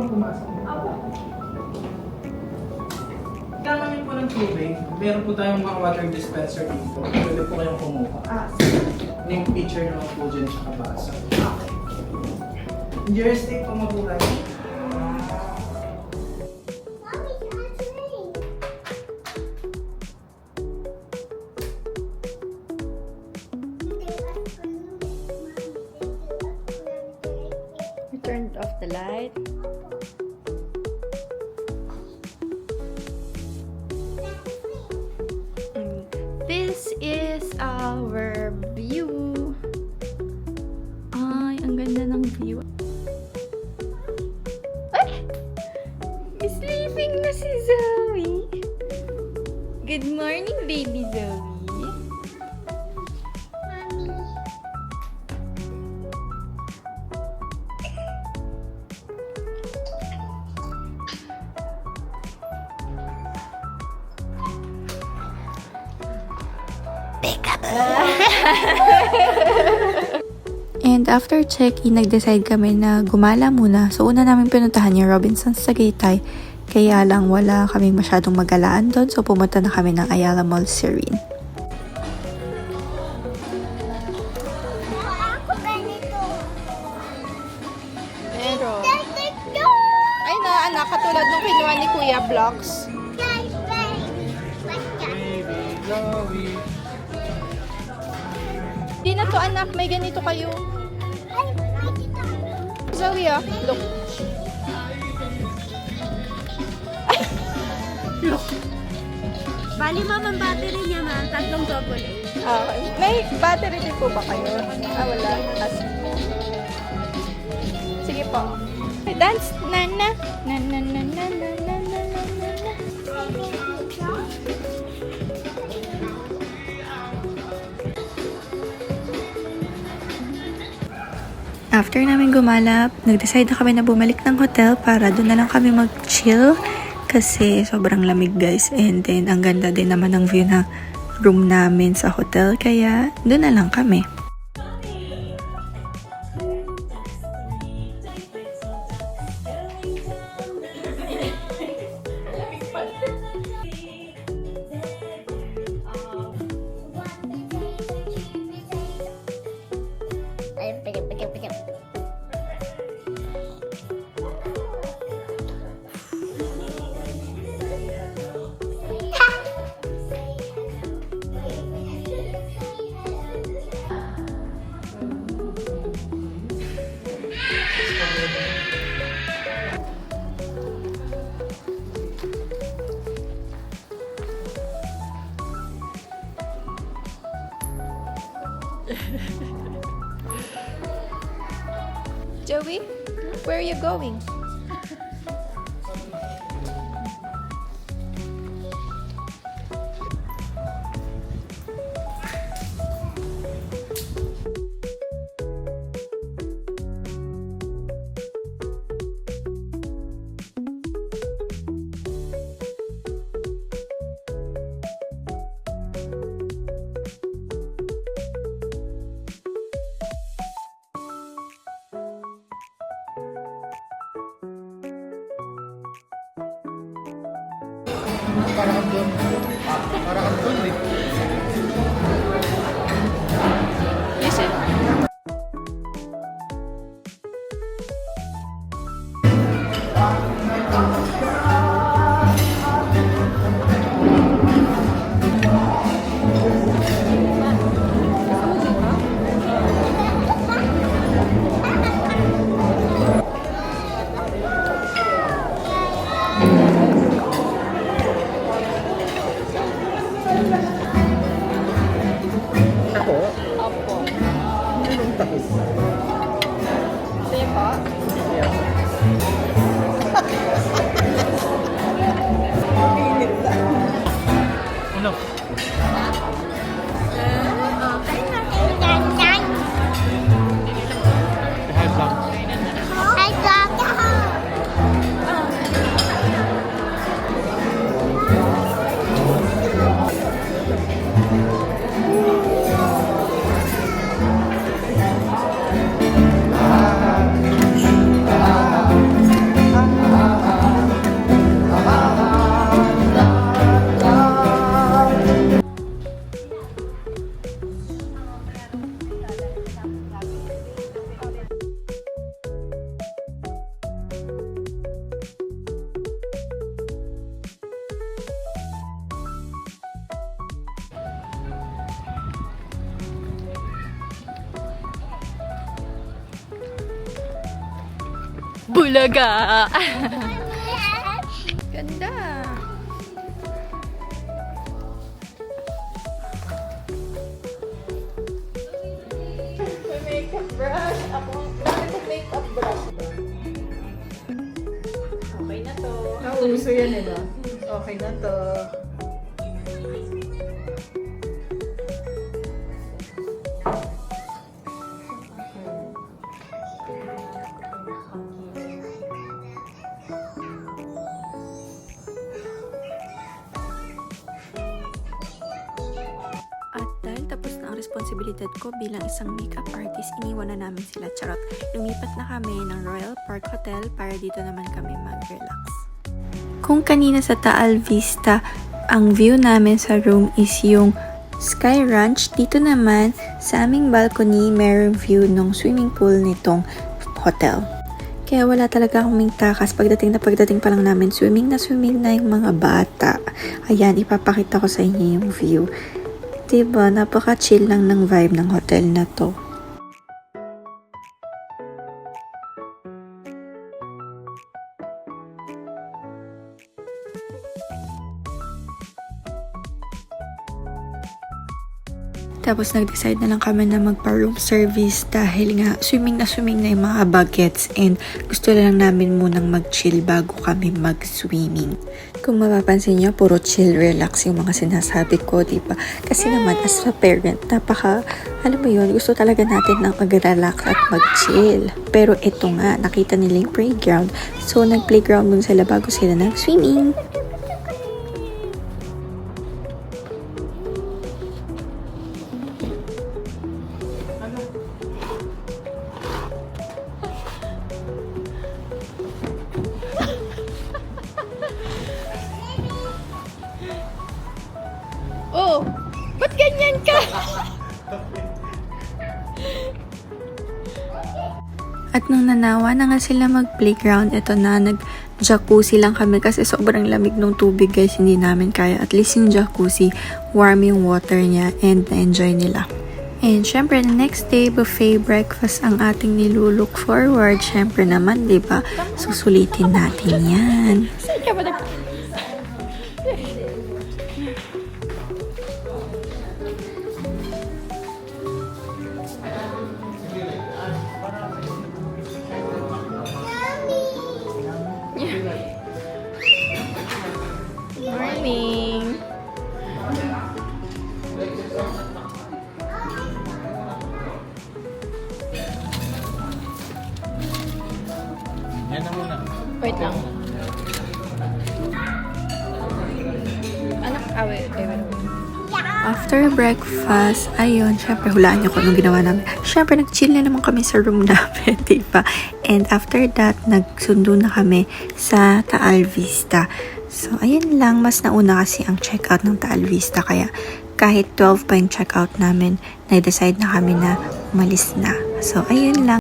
pumasok. Apo. Kailangan niyo po ng tubig. Meron po tayong mga water dispenser dito. Pwede po kayong kumuha. Name picture naman po dyan tsaka basa. Okay. Jersey po mabuhay. You turned off the light. This is our view. Ay, ang ganda ng view. Ay! Sleeping na si Zoe. Good morning, baby Zoe. And after check-in, nag-decide kami na gumala muna. So, una namin pinuntahan yung Robinsons sa Tagaytay. Kaya lang wala kaming masyadong magalaan doon. So, pumunta na kami ng Ayala Mall Serene. Pero, ay na, anak, katulad nung kinuha ni Kuya Blocks. Baby Zoe. Di na to, anak, may ganito kayo. Zoe, ah, look. Bali, ma'am, ang battery niya, ma'am. 3 double A. Okay. May battery din po ba kayo? Ah, wala. Sige po. Dance. Na na. Na na na na na na na na na. After namin gumalap, nag-decide na kami na bumalik ng hotel para doon na lang kami mag-chill kasi sobrang lamig guys, and then ang ganda din naman ng view ng room namin sa hotel, kaya doon na lang kami. Joey, where are you going? Para kang doon. Para kang doon eh. Listen. Ako? Opo. Anong takot? Sige po. Ano? Kahit lang. Bulaga! Ganda! May makeup brush. Ako ang makeup brush. Okay na to. Nauso yan eh ba? Okay na to. At dahil tapos na ang responsibilidad ko bilang isang makeup artist, iniwan na namin sila. Charot. Lumipat na kami ng Royal Park Hotel para dito naman kami mag-relax. Kung kanina sa Taal Vista, ang view namin sa room is yung Sky Ranch. Dito naman, sa aming balcony, mayroong view ng swimming pool nitong hotel. Kaya wala talaga kaming takas. Pagdating pa lang namin, swimming na yung mga bata. Ayan, ipapakita ko sa inyo yung view. Diba, napaka-chill lang ng vibe ng hotel na to. Tapos nag-decide na lang kami na magpa-room service dahil nga swimming na yung mga bagets and gusto lang namin munang mag-chill bago kami mag-swimming. Kung mapapansin nyo, puro chill, relax yung mga sinasabi ko, diba? Kasi naman as a parent, alam mo yun, gusto talaga natin ng mag-relax at mag-chill. Pero ito nga, nakita nila yung playground. So nag-playground dun sila bago sila nag-swimming. Oh! Ba't ganyan ka? At nung nanawa na nga sila mag-playground, ito na, nag-jacuzzi lang kami kasi sobrang lamig ng tubig guys, hindi namin kaya. At least yung jacuzzi, warm yung water niya and na-enjoy nila. And syempre, the next day, buffet breakfast ang ating nilulook forward. Syempre naman, di ba? Susulitin natin yan. Saan ka ba Morning! Yan na muna. Wait lang. Anak, wait. After breakfast, ayun, syempre hulaan niyo kung anong ginawa namin. Syempre, nag-chill na naman kami sa room namin, diba? And after that, nagsundo na kami sa Taal Vista. So, ayun lang, mas nauna kasi ang checkout ng Taal Vista. Kaya, kahit 12 pa yung checkout namin, nag-decide na kami na umalis na. So, ayun lang.